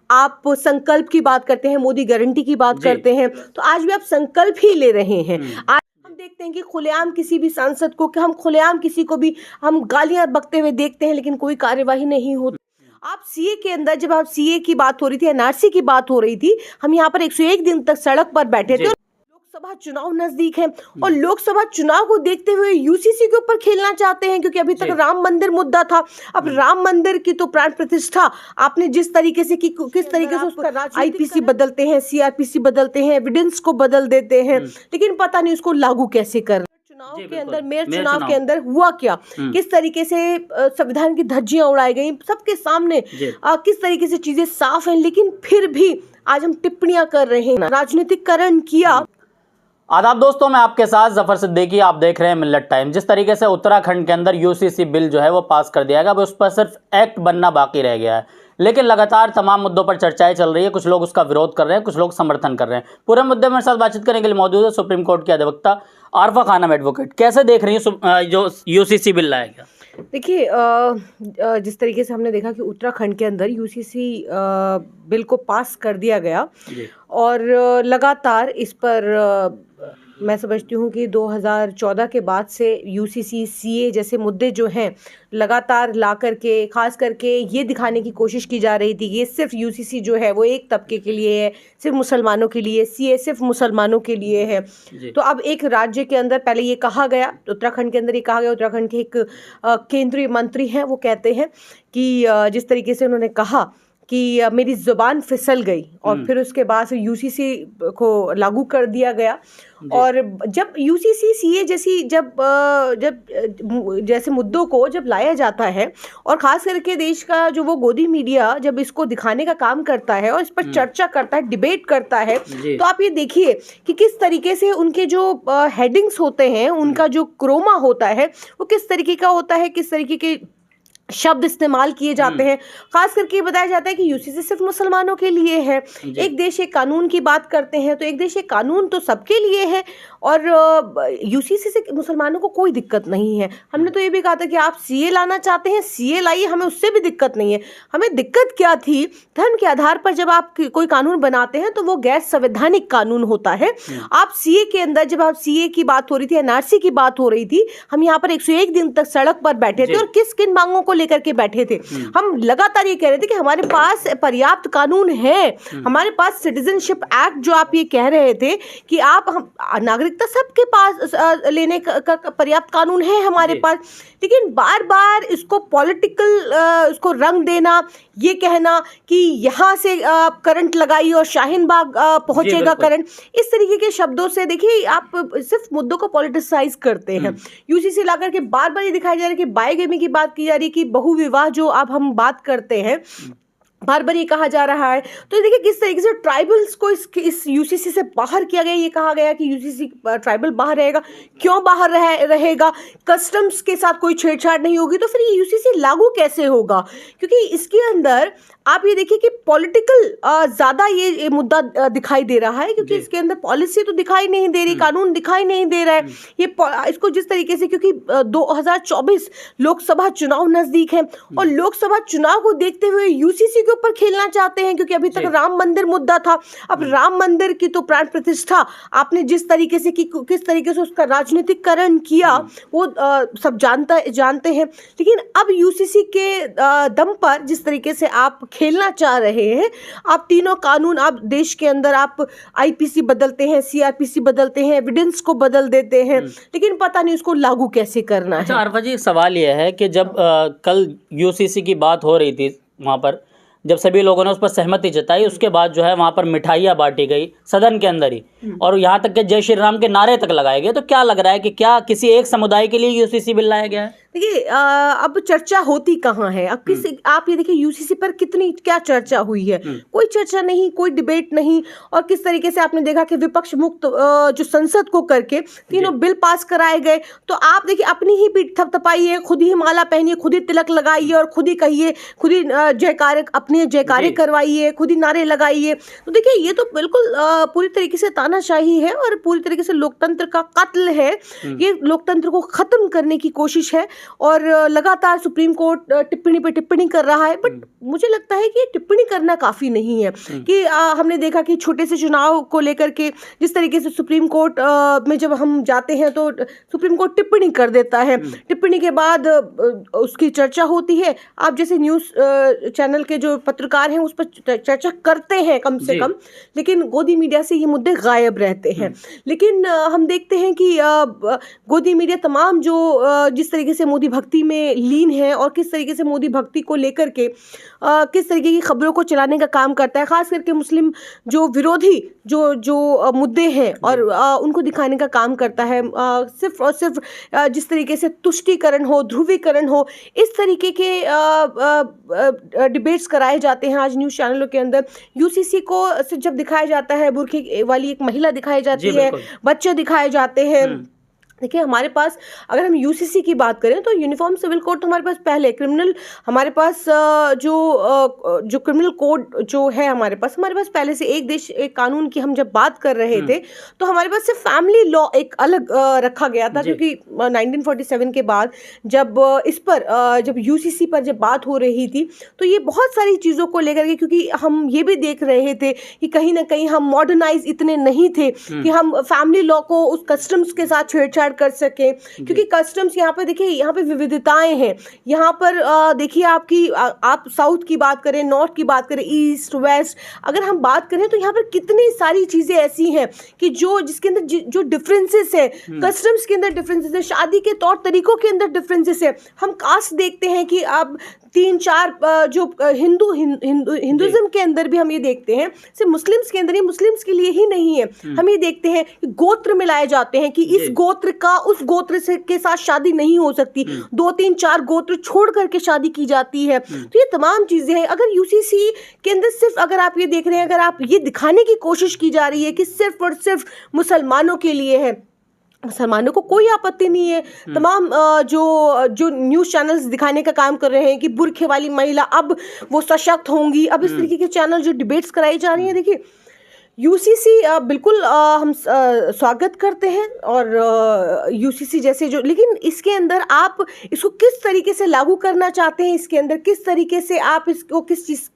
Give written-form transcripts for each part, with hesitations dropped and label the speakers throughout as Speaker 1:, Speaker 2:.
Speaker 1: आप संकल्प की बात करते हैं, मोदी गारंटी की बात करते हैं, तो आज भी आप संकल्प ही ले रहे हैं। आज हम देखते हैं कि खुलेआम किसी भी सांसद को, कि हम खुलेआम किसी को भी हम गालियां बकते हुए देखते हैं, लेकिन कोई कार्यवाही नहीं होती। आप सीए के अंदर, जब आप सीए की बात हो रही थी, एनआरसी की बात हो रही थी, हम यहाँ पर 101 दिन तक सड़क पर बैठे थे। लोकसभा चुनाव नजदीक है और लोकसभा चुनाव को देखते हुए यूसीसी के ऊपर खेलना चाहते हैं, क्योंकि अभी तक राम मंदिर मुद्दा था। अब राम मंदिर की तो प्राण प्रतिष्ठा आपने जिस तरीके से की, किस तरीके से उसका आईपीसी बदलते हैं, सीआरपीसी बदलते हैं, एविडेंस को बदल देते हैं, लेकिन पता नहीं उसको लागू कैसे कर। चुनाव के अंदर, मेयर चुनाव के अंदर हुआ क्या, किस तरीके से संविधान की धज्जियां उड़ाई गई सबके सामने, किस तरीके से चीजें साफ हैं, लेकिन फिर भी आज हम टिप्पणियां कर रहे हैं, राजनीतिकरण किया।
Speaker 2: आदाब दोस्तों, मैं आपके साथ जफर सिद्दीकी, आप देख रहे हैं मिल्लत टाइम। जिस तरीके से उत्तराखंड के अंदर यूसीसी बिल जो है वो पास कर दिया गया, अब उस पर सिर्फ एक्ट बनना बाकी रह गया है, लेकिन लगातार तमाम मुद्दों पर चर्चाएं चल रही है। कुछ लोग उसका विरोध कर रहे हैं, कुछ लोग समर्थन कर रहे हैं। पूरे मुद्दे में मेरे साथ बातचीत करने के लिए मौजूद है सुप्रीम कोर्ट की अधिवक्ता आरफा खानम एडवोकेट। कैसे देख रही हैं जो यूसीसी बिल लाया गया?
Speaker 1: देखिए, जिस तरीके से हमने देखा कि उत्तराखंड के अंदर यूसीसी बिल को पास कर दिया गया और लगातार इस पर मैं समझती हूँ कि 2014 के बाद से यूसीसी सीए जैसे मुद्दे जो हैं लगातार ला करके, खास करके ये दिखाने की कोशिश की जा रही थी कि ये सिर्फ यूसीसी जो है वो एक तबके के लिए है, सिर्फ मुसलमानों के लिए, सीए सिर्फ मुसलमानों के लिए है। तो अब एक राज्य के अंदर पहले ये कहा गया, उत्तराखंड के अंदर ये कहा गया, उत्तराखंड के एक केंद्रीय मंत्री हैं, वो कहते हैं कि जिस तरीके से उन्होंने कहा कि मेरी ज़ुबान फिसल गई, और फिर उसके बाद से यूसीसी को लागू कर दिया गया। और जब यूसीसी सीए जैसी जैसे मुद्दों को जब लाया जाता है, और ख़ास करके देश का जो वो गोदी मीडिया जब इसको दिखाने का काम करता है और इस पर चर्चा करता है, डिबेट करता है, तो आप ये देखिए कि किस तरीके से उनके जो हेडिंग्स होते हैं, उनका जो क्रोमा होता है वो किस तरीके का होता है, किस तरीके के शब्द इस्तेमाल किए जाते हैं। खास करके ये बताया जाता है कि यूसीसी सिर्फ मुसलमानों के लिए है। एक देश एक कानून की बात करते हैं, तो एक देश एक कानून तो सबके लिए है, और यूसीसी से मुसलमानों को कोई दिक्कत नहीं है। हमने तो ये भी कहा था कि आप सीए लाना चाहते हैं, सीए लाइए, हमें उससे भी दिक्कत नहीं है। हमें दिक्कत क्या थी, धर्म के आधार पर जब आप कोई कानून बनाते हैं तो वो गैर संवैधानिक कानून होता है। आप सीए के अंदर, जब आप सीए की बात हो रही थी, एनआरसी की बात हो रही थी, हम यहाँ पर 101 दिन तक सड़क पर बैठे थे, और किस किन मांगों को लेकर के बैठे थे? हम लगातार ये कह रहे थे कि हमारे पास पर्याप्त कानून है, हमारे पास सिटीजनशिप एक्ट जो आप ये कह रहे थे कि आप नागरिकता सबके पास लेने का पर्याप्त कानून है हमारे पास, लेकिन बार बार इसको पॉलिटिकल इसको रंग देना, ये कहना कि यहाँ से करंट लगाई और शाहीन बाग पहुंचेगा करंट, इस तरीके के शब्दों से देखिए आप सिर्फ मुद्दों को पॉलिटिसाइज करते हैं। यूसीसी ला करके बार बार ये दिखाया जा रहा है कि बाइगेमी की बात की जा रही है, कि बहुविवाह जो अब हम बात करते हैं, बार बार ये कहा जा रहा है। तो देखिए किस तरीके से ट्राइबल्स को इस यूसीसी से बाहर किया गया। ये कहा गया कि यूसीसी ट्राइबल बाहर रहेगा, क्यों बाहर रहेगा? कस्टम्स के साथ कोई छेड़छाड़ नहीं होगी, तो फिर ये यूसीसी लागू कैसे होगा? क्योंकि इसके अंदर आप ये देखिए कि पॉलिटिकल ज़्यादा ये मुद्दा दिखाई दे रहा है, क्योंकि इसके अंदर पॉलिसी तो दिखाई नहीं दे रही, कानून दिखाई नहीं दे रहा है। ये इसको जिस तरीके से, क्योंकि 2024 लोकसभा चुनाव नज़दीक है और लोकसभा चुनाव को देखते हुए यूसीसी के ऊपर खेलना चाहते हैं, क्योंकि अभी तक राम मंदिर मुद्दा था। अब राम मंदिर की तो प्राण प्रतिष्ठा आपने जिस तरीके से की, किस तरीके से उसका राजनीतिकरण किया, वो सब जानते हैं। लेकिन अब यूसीसी के दम पर जिस तरीके से आप खेलना चाह रहे हैं, आप तीनों कानून, आप देश के अंदर आप आईपीसी बदलते हैं, सीआरपीसी बदलते हैं, एविडेंस को बदल देते हैं, लेकिन पता नहीं उसको लागू कैसे करना है।
Speaker 2: अच्छा आरफा जी, सवाल यह है कि जब कल यूसीसी की बात हो रही थी, वहाँ पर जब सभी लोगों ने उस पर सहमति जताई, उसके बाद जो है वहाँ पर मिठाइयाँ बांटी गई सदन के अंदर ही, और यहाँ तक के जय श्री राम के नारे तक लगाए गए, तो क्या लग रहा है कि क्या किसी एक समुदाय के लिए यूसीसी बिल लाया गया है?
Speaker 1: देखिए, अब चर्चा होती कहाँ है? अब आप ये देखिए यूसीसी पर कितनी क्या चर्चा हुई है? कोई चर्चा नहीं, कोई डिबेट नहीं। और किस तरीके से आपने देखा कि विपक्ष मुक्त जो संसद को करके तीनों बिल पास कराए गए। तो आप देखिए अपनी ही पीठ थपथपाइए, खुद ही माला पहनिए, खुद ही तिलक लगाइए, और खुद ही कहिए, खुद ही अपने जयकारे करवाइए, खुद ही नारे लगाइए। तो देखिए ये तो बिल्कुल पूरी तरीके से तानाशाही है और पूरी तरीके से लोकतंत्र का कत्ल है। ये लोकतंत्र को खत्म करने की कोशिश है। और लगातार सुप्रीम कोर्ट टिप्पणी पे टिप्पणी कर रहा है, बट मुझे लगता है कि ये टिप्पणी करना काफ़ी नहीं है। कि हमने देखा कि छोटे से चुनाव को लेकर के जिस तरीके से सुप्रीम कोर्ट में जब हम जाते हैं तो सुप्रीम कोर्ट टिप्पणी कर देता है, टिप्पणी के बाद उसकी चर्चा होती है। आप जैसे न्यूज़ चैनल के जो पत्रकार हैं उस पर चर्चा करते हैं कम से कम, लेकिन गोदी मीडिया से ये मुद्दे गायब रहते हैं। लेकिन हम देखते हैं कि गोदी मीडिया तमाम जो जिस तरीके से मोदी भक्ति में लीन है और किस तरीके से मोदी भक्ति को लेकर के किस तरीके की खबरों को चलाने का काम करता है, खास करके मुस्लिम जो विरोधी जो मुद्दे हैं और उनको दिखाने का काम करता है। सिर्फ और सिर्फ जिस तरीके से तुष्टीकरण हो, ध्रुवीकरण हो, इस तरीके के डिबेट्स कराए जाते हैं आज न्यूज़ चैनलों के अंदर। यूसीसी को जब दिखाया जाता है, बुर्खे वाली एक महिला दिखाई जाती है, बच्चे दिखाए जाते हैं। देखिए, हमारे पास अगर हम यूसीसी की बात करें तो यूनिफॉर्म सिविल कोड तो हमारे पास पहले क्रिमिनल, हमारे पास जो क्रिमिनल कोड जो है हमारे पास पहले से एक देश एक कानून की हम जब बात कर रहे थे तो हमारे पास सिर्फ फैमिली लॉ एक अलग रखा गया था, क्योंकि 1947 के बाद जब इस पर जब यूसीसी पर जब बात हो रही थी तो ये बहुत सारी चीज़ों को लेकर के, क्योंकि हम ये भी देख रहे थे कि कहीं ना कहीं हम मॉडर्नाइज इतने नहीं थे कि हम फैमिली लॉ को उस कस्टम्स के साथ छेड़छाड़ कर सके, क्योंकि कस्टम्स यहाँ पे देखिए, यहाँ पे विविधताएं हैं। यहाँ पर देखिए आप साउथ की बात करें, नॉर्थ की बात करें, ईस्ट वेस्ट, अगर हम बात करें तो यहाँ पर कितनी सारी चीजें ऐसी हैं कि जिसके अंदर जो डिफरेंसेस है, कस्टम्स के अंदर डिफरेंसेस है, शादी के तौर तरीकों के अंदर डिफरेंसेस है। हम कास्ट देखते हैं कि अब 3-4 जो हिंदुइज्म के अंदर भी हम ये देखते हैं, सिर्फ मुस्लिम्स के अंदर ही, मुस्लिम्स के लिए ही नहीं है, हम ये देखते हैं कि गोत्र मिलाए जाते हैं कि इस गोत्र का उस गोत्र से के साथ शादी नहीं हो सकती, 2-3-4 गोत्र छोड़ करके शादी की जाती है। तो ये तमाम चीजें हैं। अगर यूसीसी के अंदर सिर्फ अगर आप ये देख रहे हैं, अगर आप ये दिखाने की कोशिश की जा रही है कि सिर्फ और सिर्फ मुसलमानों के लिए है, मुसलमानों को कोई आपत्ति नहीं है। तमाम जो न्यूज़ चैनल्स दिखाने का काम कर रहे हैं कि बुरखे वाली महिला अब वो सशक्त होंगी, अब इस तरीके के चैनल जो डिबेट्स कराई जा रही हैं, देखिए यूसीसी बिल्कुल हम स्वागत करते हैं और यूसीसी जैसे जो, लेकिन इसके अंदर आप इसको किस तरीके से लागू करना चाहते हैं, इसके अंदर किस तरीके से आप इसको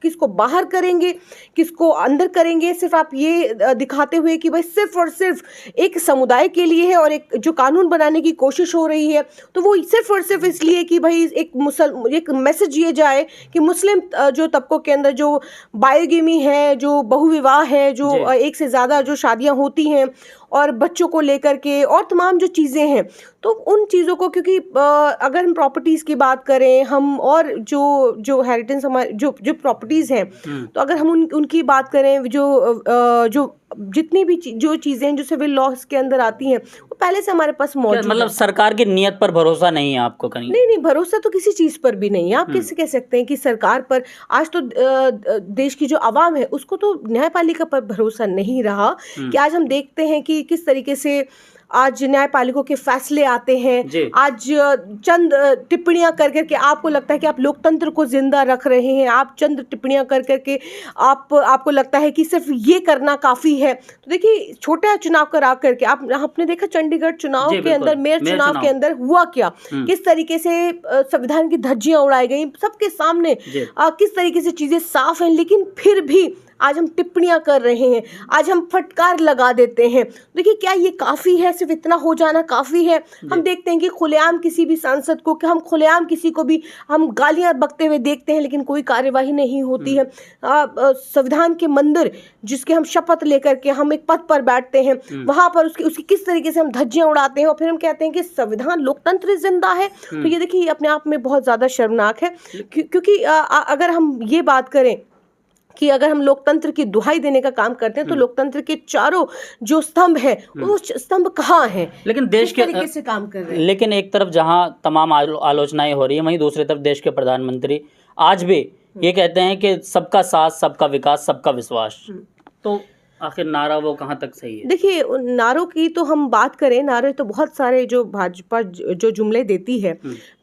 Speaker 1: किसको बाहर करेंगे, किसको अंदर करेंगे, सिर्फ आप ये दिखाते हुए कि भाई सिर्फ और सिर्फ एक समुदाय के लिए है और एक जो कानून बनाने की कोशिश हो रही है तो वो सिर्फ और सिर्फ इसलिए कि भाई एक मैसेज ये जाए कि मुस्लिम जो तबकों के अंदर जो बायोगेमी है, जो बहुविवाह है, जो एक से ज़्यादा जो शादियाँ होती हैं और बच्चों को लेकर के और तमाम जो चीज़ें हैं, तो उन चीज़ों को, क्योंकि अगर हम प्रॉपर्टीज़ की बात करें हम और जो हेरिटेज हमारे जो प्रॉपर्टीज़ हैं, तो अगर हम उनकी बात करें, जो जितनी भी जो चीज़ें हैं जो सिविल लॉस के अंदर आती हैं वो पहले से हमारे पास मौजूद है।
Speaker 2: मतलब सरकार की नीयत पर भरोसा नहीं है आपको कहीं? नहीं,
Speaker 1: भरोसा तो किसी चीज़ पर भी नहीं है। आप कैसे कह सकते हैं कि सरकार पर, आज तो देश की जो आवाम है उसको तो न्यायपालिका पर भरोसा नहीं रहा कि आज हम देखते हैं कि किस तरीके से आज न्यायपालिकों के फैसले आते हैं। आज चंद टिप्पणियां कर करके आपको लगता है कि आप लोकतंत्र को जिंदा रख रहे हैं, आप चंद टिप्पणियां कर करके आपको लगता है कि सिर्फ ये करना काफ़ी है। तो देखिए, छोटा चुनाव करा करके आपने देखा चंडीगढ़ चुनाव के अंदर, मेयर चुनाव के अंदर हुआ क्या, किस तरीके से संविधान की धज्जियां उड़ाई गई सबके सामने, किस तरीके से चीज़ें साफ हैं, लेकिन फिर भी आज हम टिप्पणियां कर रहे हैं, आज हम फटकार लगा देते हैं। देखिए, क्या ये काफ़ी है? सिर्फ इतना हो जाना काफ़ी है? हम देखते हैं कि खुलेआम किसी भी सांसद को, कि हम खुलेआम किसी को भी हम गालियां बकते हुए देखते हैं, लेकिन कोई कार्यवाही नहीं होती है। संविधान के मंदिर जिसके हम शपथ लेकर के हम एक पद पर बैठते हैं, वहाँ पर उसकी किस तरीके से हम धज्जियां उड़ाते हैं और फिर हम कहते हैं कि संविधान लोकतंत्र जिंदा है। तो ये देखिए, अपने आप में बहुत ज़्यादा शर्मनाक है, क्योंकि अगर हम ये बात करें कि अगर हम लोकतंत्र की दुहाई देने का काम करते हैं तो लोकतंत्र के चारों जो स्तंभ हैं वो स्तंभ कहाँ हैं,
Speaker 2: लेकिन देश के
Speaker 1: तरीके से काम कर रहे हैं।
Speaker 2: लेकिन एक तरफ जहां तमाम आलोचनाएं हो रही है, वहीं दूसरी तरफ देश के प्रधानमंत्री आज भी ये कहते हैं कि सबका साथ, सबका विकास, सबका विश्वास। तो आखिर नारा वो कहाँ तक सही है?
Speaker 1: देखिए, नारों की तो हम बात करें, नारे तो बहुत सारे जो भाजपा जो जुमले देती है,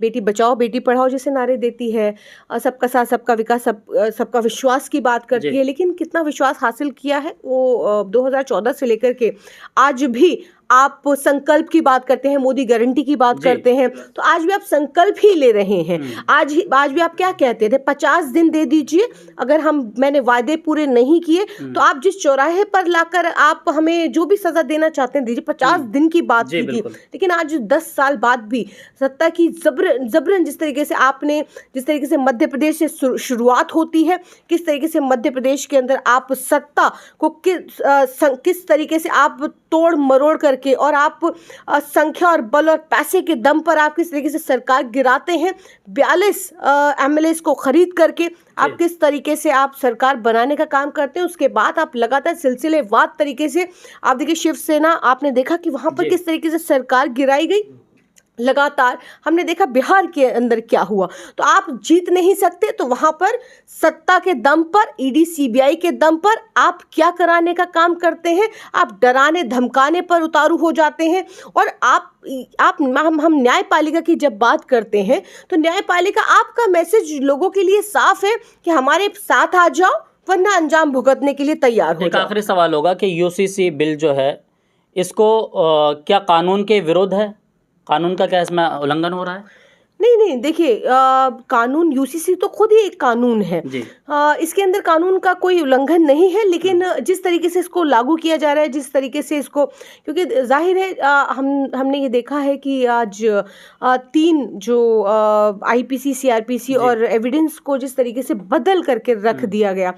Speaker 1: बेटी बचाओ बेटी पढ़ाओ जैसे नारे देती है, सबका साथ सबका विकास, सबका विश्वास की बात करती है, लेकिन कितना विश्वास हासिल किया है वो 2014 से लेकर के आज भी आप संकल्प की बात करते हैं, मोदी गारंटी की बात करते हैं, तो आज भी आप संकल्प ही ले रहे हैं। आज भी आप क्या कहते थे, 50 दिन दे दीजिए, अगर मैंने वादे पूरे नहीं किए तो आप जिस चौराहे पर लाकर आप हमें जो भी सजा देना चाहते हैं दीजिए। 50 दिन की बात की थी, लेकिन आज 10 साल बाद भी सत्ता की जबरन जिस तरीके से मध्य प्रदेश से शुरुआत होती है, किस तरीके से मध्य प्रदेश के अंदर आप सत्ता को किस तरीके से आप तोड़ मरोड़ करके और आप संख्या और बल और पैसे के दम पर आप किस तरीके से सरकार गिराते हैं, 42 एमएलए को खरीद करके आप किस तरीके से आप सरकार बनाने का काम करते हैं। उसके बाद आप लगातार सिलसिलेवार तरीके से आप देखिए शिवसेना, आपने देखा कि वहां पर किस तरीके से सरकार गिराई गई। लगातार हमने देखा बिहार के अंदर क्या हुआ। तो आप जीत नहीं सकते तो वहां पर सत्ता के दम पर, ईडी सीबीआई के दम पर आप क्या कराने का काम करते हैं, आप डराने धमकाने पर उतारू हो जाते हैं। और हम न्यायपालिका की जब बात करते हैं तो न्यायपालिका, आपका मैसेज लोगों के लिए साफ है कि हमारे साथ आ जाओ वरना अंजाम भुगतने के लिए तैयार हो जाओ।
Speaker 2: एक आखिरी सवाल होगा कि यूसीसी बिल जो है इसको क्या कानून के विरुद्ध है? कानून का क्या इसमें उल्लंघन हो रहा है?
Speaker 1: नहीं, देखिए कानून, यूसीसी तो खुद ही एक कानून है, इसके अंदर कानून का कोई उल्लंघन नहीं है। लेकिन जिस तरीके से इसको लागू किया जा रहा है, जिस तरीके से इसको, क्योंकि जाहिर है हमने ये देखा है कि आज 3 जो आईपीसी, सीआरपीसी और एविडेंस को जिस तरीके से बदल करके रख दिया गया,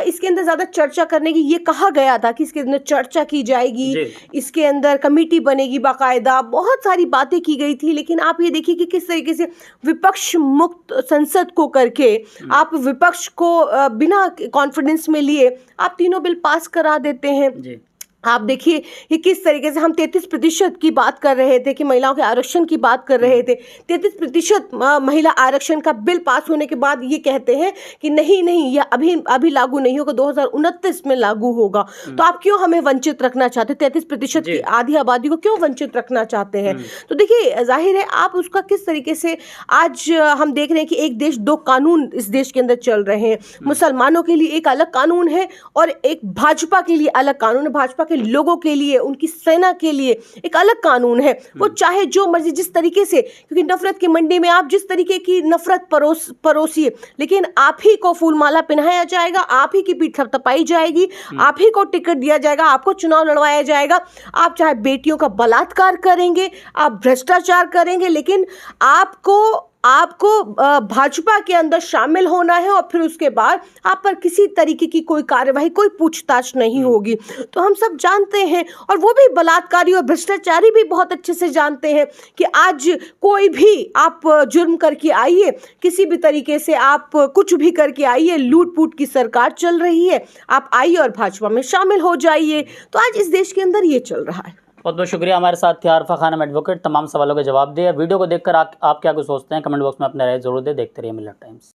Speaker 1: इसके अंदर ज़्यादा चर्चा करने की, ये कहा गया था कि इसके अंदर चर्चा की जाएगी, इसके अंदर कमेटी बनेगी बाकायदा, बहुत सारी बातें की गई थी। लेकिन आप ये देखिए कि किस तरीके से विपक्ष मुक्त संसद को करके आप विपक्ष को बिना कॉन्फिडेंस में लिए आप तीनों बिल पास करा देते हैं। आप देखिए कि किस तरीके से हम 33% की बात कर रहे थे कि महिलाओं के आरक्षण की बात कर रहे थे, 33% महिला आरक्षण का बिल पास होने के बाद ये कहते हैं कि नहीं यह अभी लागू नहीं होगा, 2029 में लागू होगा। तो आप क्यों हमें वंचित रखना चाहते हैं? 33% की आधी आबादी को क्यों वंचित रखना चाहते हैं? तो देखिए जाहिर है आप उसका किस तरीके से, आज हम देख रहे हैं कि एक देश दो कानून इस देश के अंदर चल रहे हैं। मुसलमानों के लिए एक अलग कानून है और एक भाजपा के लिए अलग कानून है। भाजपा के लोगों के लिए, उनकी सेना के लिए एक अलग कानून है। वो चाहे जो मर्जी जिस तरीके से, क्योंकि नफरत की मंडी में आप जिस तरीके की नफरत परोसिए, लेकिन आप ही को फूलमाला पहनाया जाएगा, आप ही की पीठ थपथपाई जाएगी, आप ही को टिकट दिया जाएगा, आपको चुनाव लड़वाया जाएगा। आप चाहे बेटियों का बलात्कार करेंगे, आप भ्रष्टाचार करेंगे, लेकिन आपको भाजपा के अंदर शामिल होना है और फिर उसके बाद आप पर किसी तरीके की कोई कार्यवाही, कोई पूछताछ नहीं होगी। तो हम सब जानते हैं, और वो भी बलात्कारी और भ्रष्टाचारी भी बहुत अच्छे से जानते हैं कि आज कोई भी आप जुर्म करके आइए, किसी भी तरीके से आप कुछ भी करके आइए, लूट पूट की सरकार चल रही है, आप आइए और भाजपा में शामिल हो जाइए। तो आज इस देश के अंदर ये चल रहा है।
Speaker 2: बहुत बहुत शुक्रिया, हमारे साथ थे आरफा खानम एडवोकेट। तमाम सवालों के जवाब दिए। वीडियो को देखकर आप क्या कुछ सोचते हैं कमेंट बॉक्स में अपने राय जरूर दें। देखते रहिए मिलत टाइम्स।